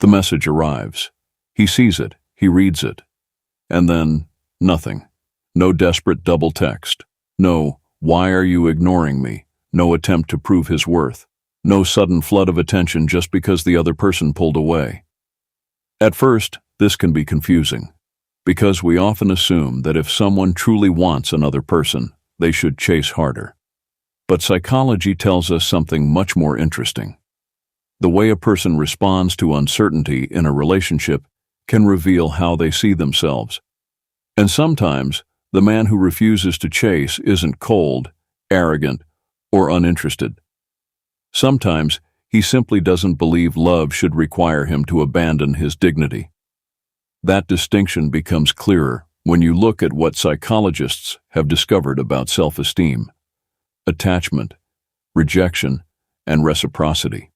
The message arrives. He sees it, he reads it, and then nothing. No desperate double text. No, "Why are you ignoring me?" No attempt to prove his worth. No sudden flood of attention just because the other person pulled away. At first, this can be confusing, because we often assume that if someone truly wants another person, they should chase harder. But psychology tells us something much more interesting. The way a person responds to uncertainty in a relationship can reveal how they see themselves. And sometimes, the man who refuses to chase isn't cold, arrogant, or uninterested. Sometimes, he simply doesn't believe love should require him to abandon his dignity. That distinction becomes clearer when you look at what psychologists have discovered about self-esteem, attachment, rejection, and reciprocity.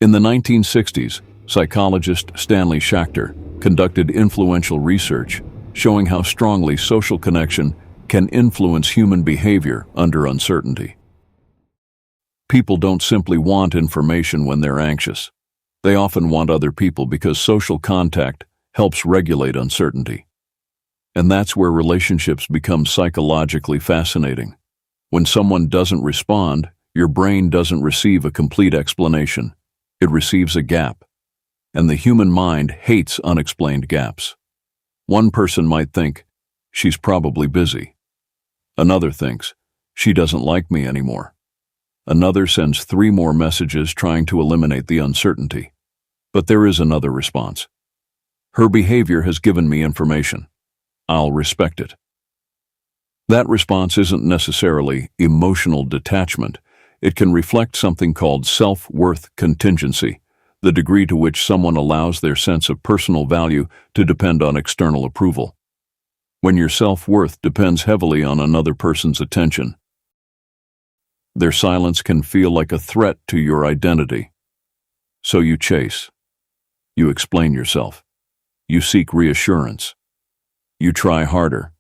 In the 1960s, psychologist Stanley Schachter conducted influential research showing how strongly social connection can influence human behavior under uncertainty. People don't simply want information when they're anxious. They often want other people because social contact helps regulate uncertainty. And that's where relationships become psychologically fascinating. When someone doesn't respond, your brain doesn't receive a complete explanation. It receives a gap. And the human mind hates unexplained gaps. One person might think, "She's probably busy." Another thinks, "She doesn't like me anymore." Another sends 3 more messages trying to eliminate the uncertainty. But there is another response. "Her behavior has given me information. I'll respect it." That response isn't necessarily emotional detachment. It can reflect something called self-worth contingency, the degree to which someone allows their sense of personal value to depend on external approval. When your self-worth depends heavily on another person's attention, their silence can feel like a threat to your identity. So you chase. You explain yourself. You seek reassurance. You try harder.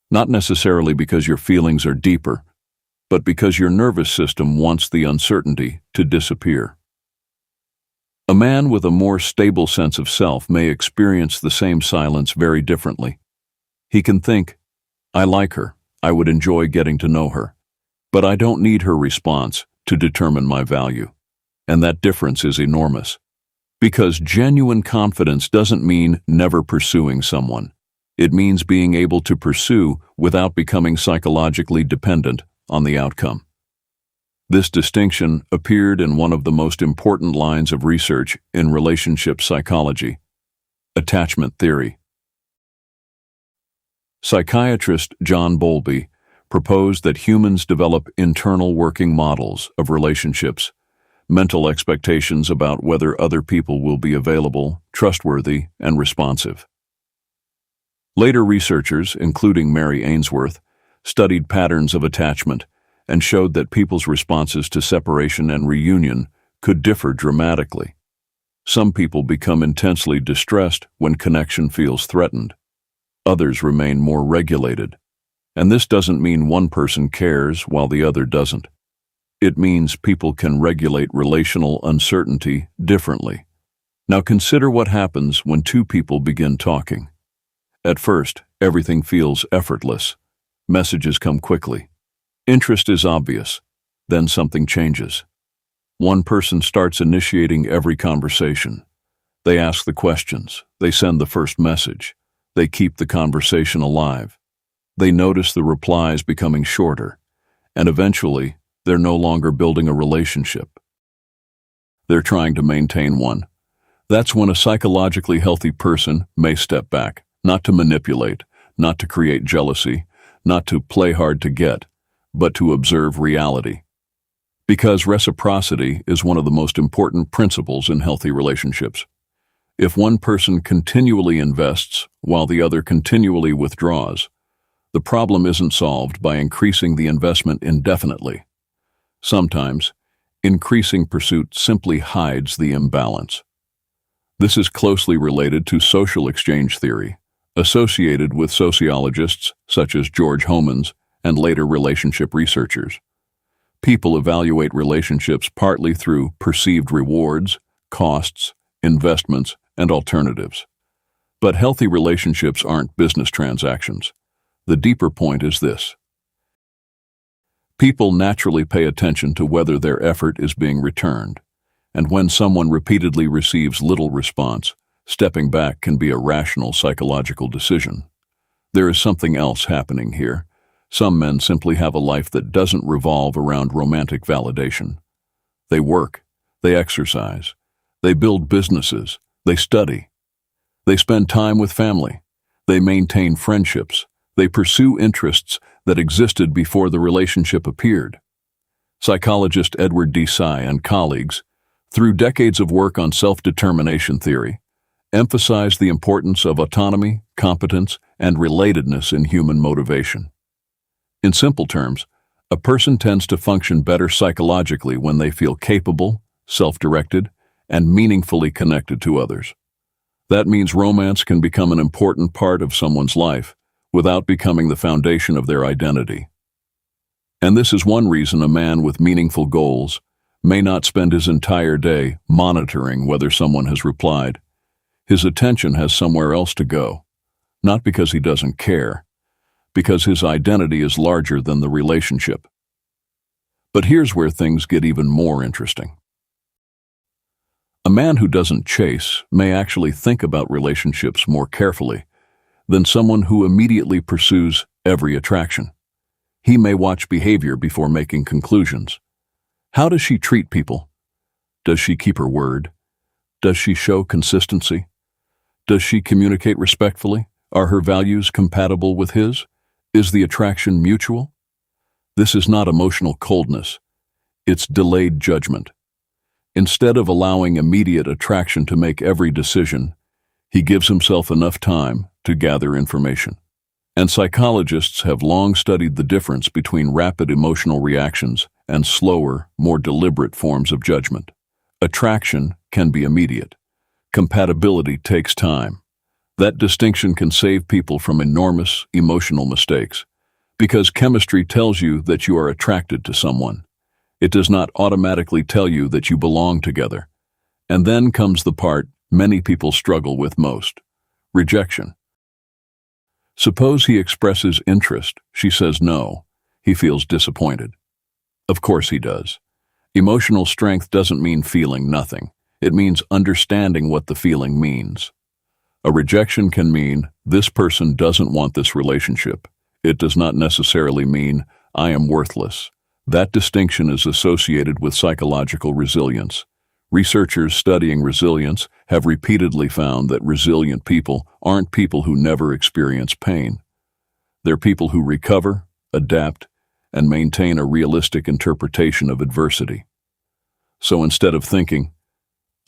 Not necessarily because your feelings are deeper, but because your nervous system wants the uncertainty to disappear. A man with a more stable sense of self may experience the same silence very differently. He can think, "I like her. I would enjoy getting to know her. But I don't need her response to determine my value." And that difference is enormous. Because genuine confidence doesn't mean never pursuing someone. It means being able to pursue without becoming psychologically dependent on the outcome. This distinction appeared in one of the most important lines of research in relationship psychology, attachment theory. Psychiatrist John Bowlby proposed that humans develop internal working models of relationships, mental expectations about whether other people will be available, trustworthy, and responsive. Later researchers, including Mary Ainsworth, studied patterns of attachment and showed that people's responses to separation and reunion could differ dramatically. Some people become intensely distressed when connection feels threatened. Others remain more regulated. And this doesn't mean one person cares while the other doesn't. It means people can regulate relational uncertainty differently. Now consider what happens when 2 people begin talking. At first, everything feels effortless. Messages come quickly. Interest is obvious. Then something changes. One person starts initiating every conversation. They ask the questions. They send the first message. They keep the conversation alive. They notice the replies becoming shorter. And eventually, they're no longer building a relationship. They're trying to maintain one. That's when a psychologically healthy person may step back, not to manipulate, not to create jealousy, not to play hard to get, but to observe reality. Because reciprocity is one of the most important principles in healthy relationships. If one person continually invests while the other continually withdraws, the problem isn't solved by increasing the investment indefinitely. Sometimes, increasing pursuit simply hides the imbalance. This is closely related to social exchange theory, associated with sociologists such as George Homans and later relationship researchers. People evaluate relationships partly through perceived rewards, costs, investments, and alternatives. But healthy relationships aren't business transactions. The deeper point is this. People naturally pay attention to whether their effort is being returned, and when someone repeatedly receives little response, stepping back can be a rational psychological decision. There is something else happening here. Some men simply have a life that doesn't revolve around romantic validation. They work, they exercise, they build businesses, they study, they spend time with family, they maintain friendships, they pursue interests that existed before the relationship appeared. Psychologist Edward D. Sy and colleagues, through decades of work on self-determination theory, emphasize the importance of autonomy, competence, and relatedness in human motivation. In simple terms, a person tends to function better psychologically when they feel capable, self-directed, and meaningfully connected to others. That means romance can become an important part of someone's life without becoming the foundation of their identity. And this is one reason a man with meaningful goals may not spend his entire day monitoring whether someone has replied. His attention has somewhere else to go, not because he doesn't care, because his identity is larger than the relationship. But here's where things get even more interesting. A man who doesn't chase may actually think about relationships more carefully than someone who immediately pursues every attraction. He may watch behavior before making conclusions. How does she treat people? Does she keep her word? Does she show consistency? Does she communicate respectfully? Are her values compatible with his? Is the attraction mutual? This is not emotional coldness. It's delayed judgment. Instead of allowing immediate attraction to make every decision, he gives himself enough time to gather information. And psychologists have long studied the difference between rapid emotional reactions and slower, more deliberate forms of judgment. Attraction can be immediate. Compatibility takes time. That distinction can save people from enormous emotional mistakes, because chemistry tells you that you are attracted to someone. It does not automatically tell you that you belong together. And then comes the part many people struggle with most: rejection. Suppose he expresses interest, she says no. He feels disappointed. Of course he does. Emotional strength doesn't mean feeling nothing. It means understanding what the feeling means. A rejection can mean, this person doesn't want this relationship. It does not necessarily mean, I am worthless. That distinction is associated with psychological resilience. Researchers studying resilience have repeatedly found that resilient people aren't people who never experience pain. They're people who recover, adapt, and maintain a realistic interpretation of adversity. So instead of thinking,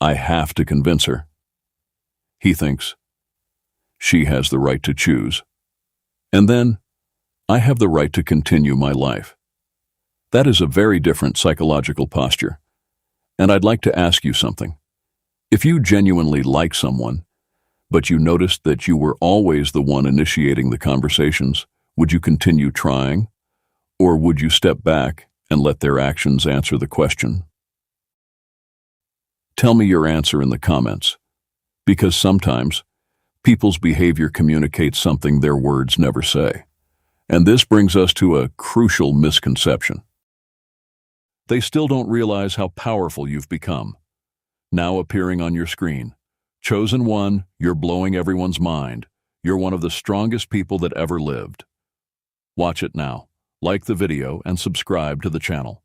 I have to convince her, he thinks, she has the right to choose. And then, I have the right to continue my life. That is a very different psychological posture. And I'd like to ask you something. If you genuinely like someone, but you noticed that you were always the one initiating the conversations, would you continue trying? Or would you step back and let their actions answer the question? Tell me your answer in the comments, because sometimes people's behavior communicates something their words never say. And this brings us to a crucial misconception. They still don't realize how powerful you've become. Now appearing on your screen. Chosen one, you're blowing everyone's mind. You're one of the strongest people that ever lived. Watch it now. Like the video and subscribe to the channel.